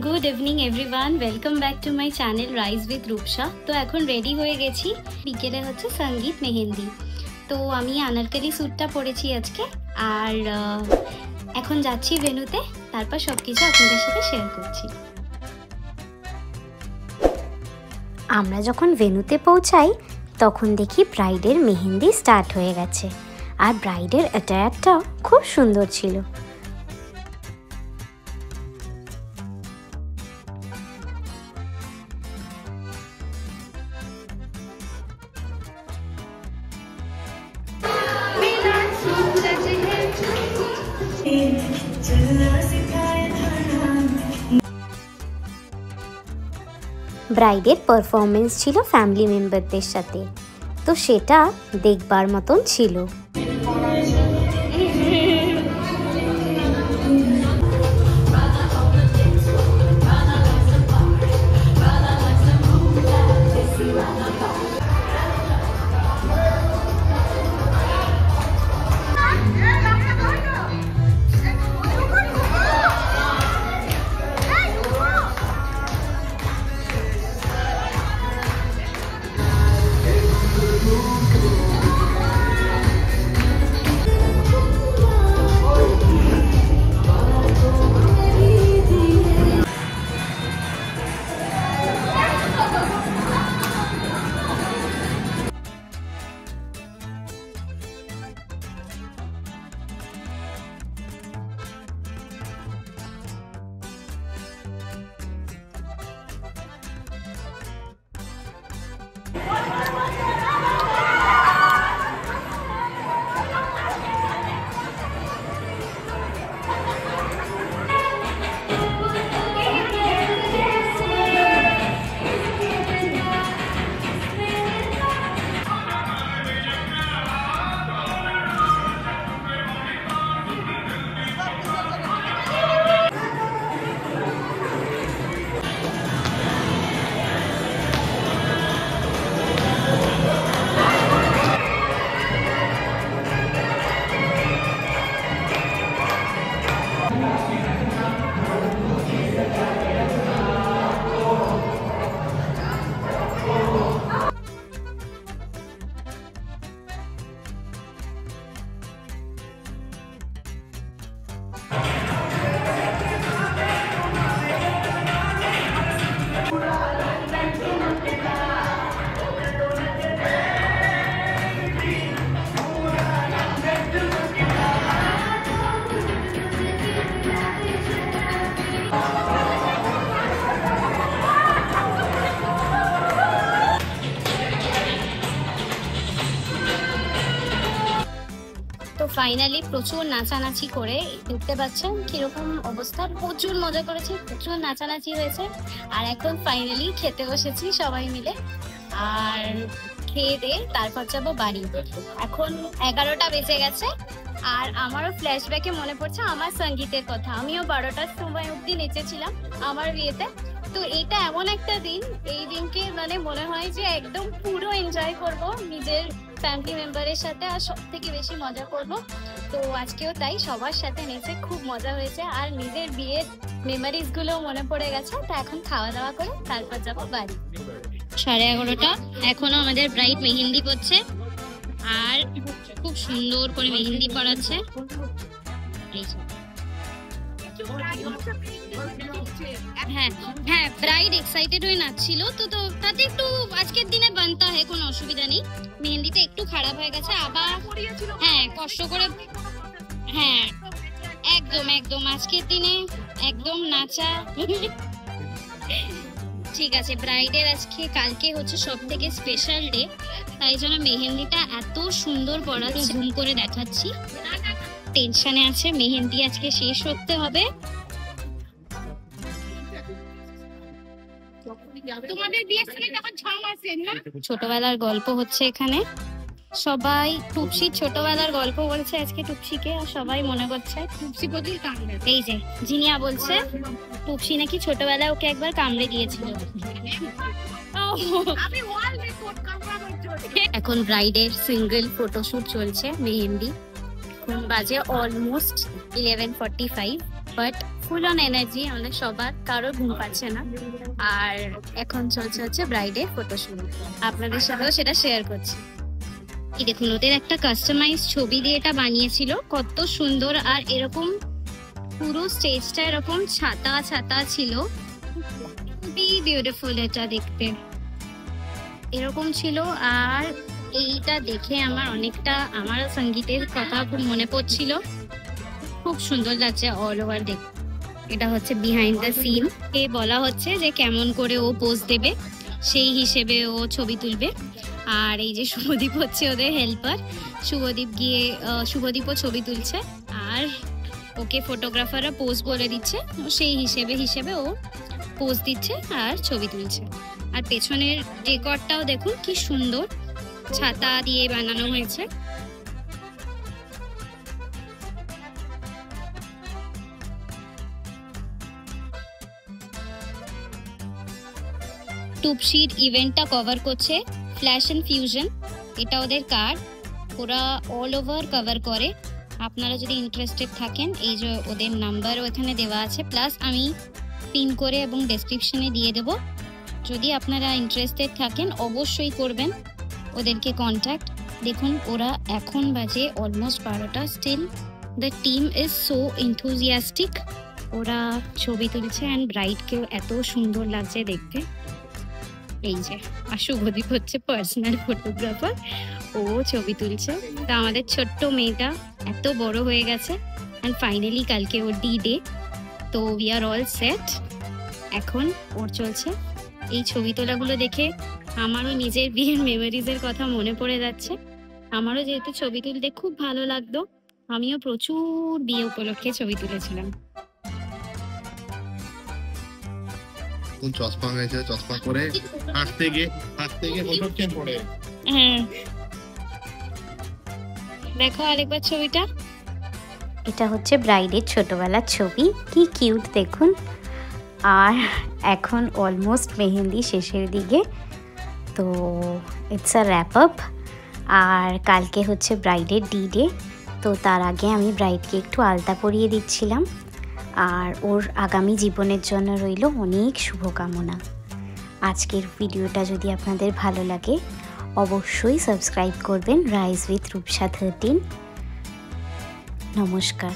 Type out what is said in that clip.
Good evening everyone, welcome back to my channel rise with Rupsa. তো এখন ready হয়ে গেছি, বিকেলে হচ্ছে সঙ্গীত মেহেন্দি। তো আমি আনারকলি স্যুটটা পরেছি আজকে, আর এখন যাচ্ছি ভেন্যুতে, তারপর সব কিছু আপনাদের সাথে শেয়ার করছি। আমরা যখন ভেন্যুতে পৌঁছাই তখন দেখি ব্রাইডের মেহেন্দি স্টার্ট হয়ে গেছে, আর ব্রাইডের অ্যাটায়ারটাও খুব সুন্দর ছিল। ব্রাইডের পারফরমেন্স ছিল ফ্যামিলি মেম্বারদের সাথে, তো সেটা দেখবার মতন ছিল। তো ফাইনালি প্রচুর নাচানাচি করে, দেখতে পাচ্ছেন কিরকম অবস্থা, প্রচুর মজা করেছি, প্রচুর নাচানাচি হয়েছে। আর এখন ফাইনালি খেতে বসেছি সবাই মিলে, আর খেয়ে দিয়ে তারপর যাবো বাড়ি। এখন 11টা বেজে গেছে, আর আমারও ফ্ল্যাশব্যাকে মনে পড়ছে আমার সঙ্গীতের কথা। আমিও 12টার সময় অব্দি নেচেছিলাম আমার বিয়েতে। তো এইটা এমন একটা দিন, এই দিনকে মানে মনে হয় যে একদম পুরো এনজয় করব নিজের ফ্যামিলি মেম্বারের সাথে, আর সব থেকে বেশি মজা করব। তো আজকেও তাই সবার সাথে নেচে খুব মজা হয়েছে, আর নিজের বিয়ের মেমোরিজ গুলো মনে পড়ে গেছে। তো এখন খাওয়া দাওয়া করে তারপর যাবো বাড়ি। 11:30, এখনো আমাদের ব্রাইড মেহেন্দি পড়ছে, আর খুব সুন্দর করে মেহেন্দি পড়াচ্ছে। হ্যাঁ হ্যাঁ, ব্রাইড এক্সাইটেড হয়ে নাচছিল, তো তাতে একটু আজকের দিনে বানতা হয়, কোনো অসুবিধা নেই। মেহেন্দিটা একটু খারাপ হয়ে গেছে আবার, হ্যাঁ কষ্ট করে, হ্যাঁ একদম একদম আজকের দিনে একদম নাচা ঠিক আছে। ব্রাইডের আজকে, কালকে হচ্ছে সব থেকে স্পেশাল ডে, তাই জন্য মেহেন্দিটা এত সুন্দর পড়া, জুম করে দেখাচ্ছি। টেনশনে আছে, মেহেন্দি আজকে শেষ করতে হবে। ছোটবেলার গল্প হচ্ছে এখানে, সবাই টুপসির ছোটবেলার গল্প বলছে আজকে টুপসিকে, আর সবাই মনে করছে টুপসি প্রতি কামড়ে। এই যে জিনিয়া বলছে টুপসি নাকি ছোটবেলায় ওকে একবার কামড়ে দিয়েছিল। এখন ব্রাইডের সিঙ্গেল ফটোশুট চলছে, মেহেন্দি। এখন বাজে almost 11:45, but full on energy আমাদের সবার, কারোর ঘুম পাচ্ছে না। আর এখন চলছে হচ্ছে ব্রাইডের ফটোশুট, আপনাদের সাথেও সেটা শেয়ার করছি। এই দেখুন, ওদের একটা কাস্টমাইজ ছবি দিয়ে এটা বানিয়েছিল, কত সুন্দর। আর এরকম পুরো স্টেজটা এরকম ছাতা ছাতা ছিল, খুবই বিউটিফুল এটা দেখতে, এরকম ছিল। আর এইটা দেখে আমার অনেকটা আমার সঙ্গীতের কথা খুব মনে পড়ছিল, খুব সুন্দর লাগছে অল ওভার দেখতে। এটা হচ্ছে বিহাইন্ড দ্য সিন, এ বলা হচ্ছে যে কেমন করে ও পোজ দেবে, সেই হিসেবে ও ছবি তুলবে। আর এই যে শুভদীপ হচ্ছে ওদের হেল্পার, শুভদীপও ছবি তুলছে, আর ওকে ফটোগ্রাফাররা পোজ বলে দিচ্ছে, সেই হিসেবে ও পোজ দিচ্ছে আর ছবি তুলছে। আর পেছনের ডেকরটাও দেখুন কি সুন্দর, ছাতা দিয়ে বানানো হয়েছে। টুপশিট ইভেন্টটা কভার করছে ফ্ল্যাশ এন্ড ফিউশন, এটা ওদের কার্ড, ওরা অল ওভার কভার করে। আপনারা যদি ইন্টারেস্টেড থাকেন, এই যে ওদের নাম্বারও এখানে দেওয়া আছে, প্লাস আমি পিন করে এবং ডেসক্রিপশনে দিয়ে দেব। যদি আপনারা ইন্টারেস্টেড থাকেন অবশ্যই করবেন ওদেরকে কন্ট্যাক্ট। দেখুন ওরা এখন বাজে অলমোস্ট 12টা, still the team is so enthusiastic. ওরা ছবি তুলছে অ্যান্ড ব্রাইডকেও এত সুন্দর লাগছে দেখতে। এই যে আর শুভদীপ হচ্ছে পার্সোনাল ফটোগ্রাফার, ও ছবি তুলছে। তা আমাদের ছোট্ট মেয়েটা এত বড় হয়ে গেছে, অ্যান্ড ফাইনালি কালকে ওর ডে, তো উই আর অল সেট। এখন ওর চলছে এই ছবি তোলাগুলো দেখে আমারও নিজের বিয়ের মেমোরিজের কথা মনে পড়ে যাচ্ছে। আমারও যেহেতু ছবি তুলতে খুব ভালো লাগতো, আমিও প্রচুর বিয়ে উপলক্ষে ছবি তুলেছিলাম। চশমা হয়েছে, চশমা পরে হাঁটতে গিয়ে পড়ে। হ্যাঁ, দেখো আরেকবার ছবিটা। এটা হচ্ছে ব্রাইডের ছোটবেলার ছবি, কি কিউট দেখুন। আর এখন অলমোস্ট মেহেন্দি শেষের দিকে, তো ইটস আ র্যাপ আপ। আর কালকে হচ্ছে ব্রাইডের ডে, তো তার আগে আমি ব্রাইডকে একটু আলতা পরিয়ে দিচ্ছিলাম। আর ওর আগামী জীবনের জন্য রইল অনেক শুভকামনা। আজকের ভিডিওটা যদি আপনাদের ভালো লাগে অবশ্যই সাবস্ক্রাইব করবেন রাইজ উইথ রূপসা 13। নমস্কার।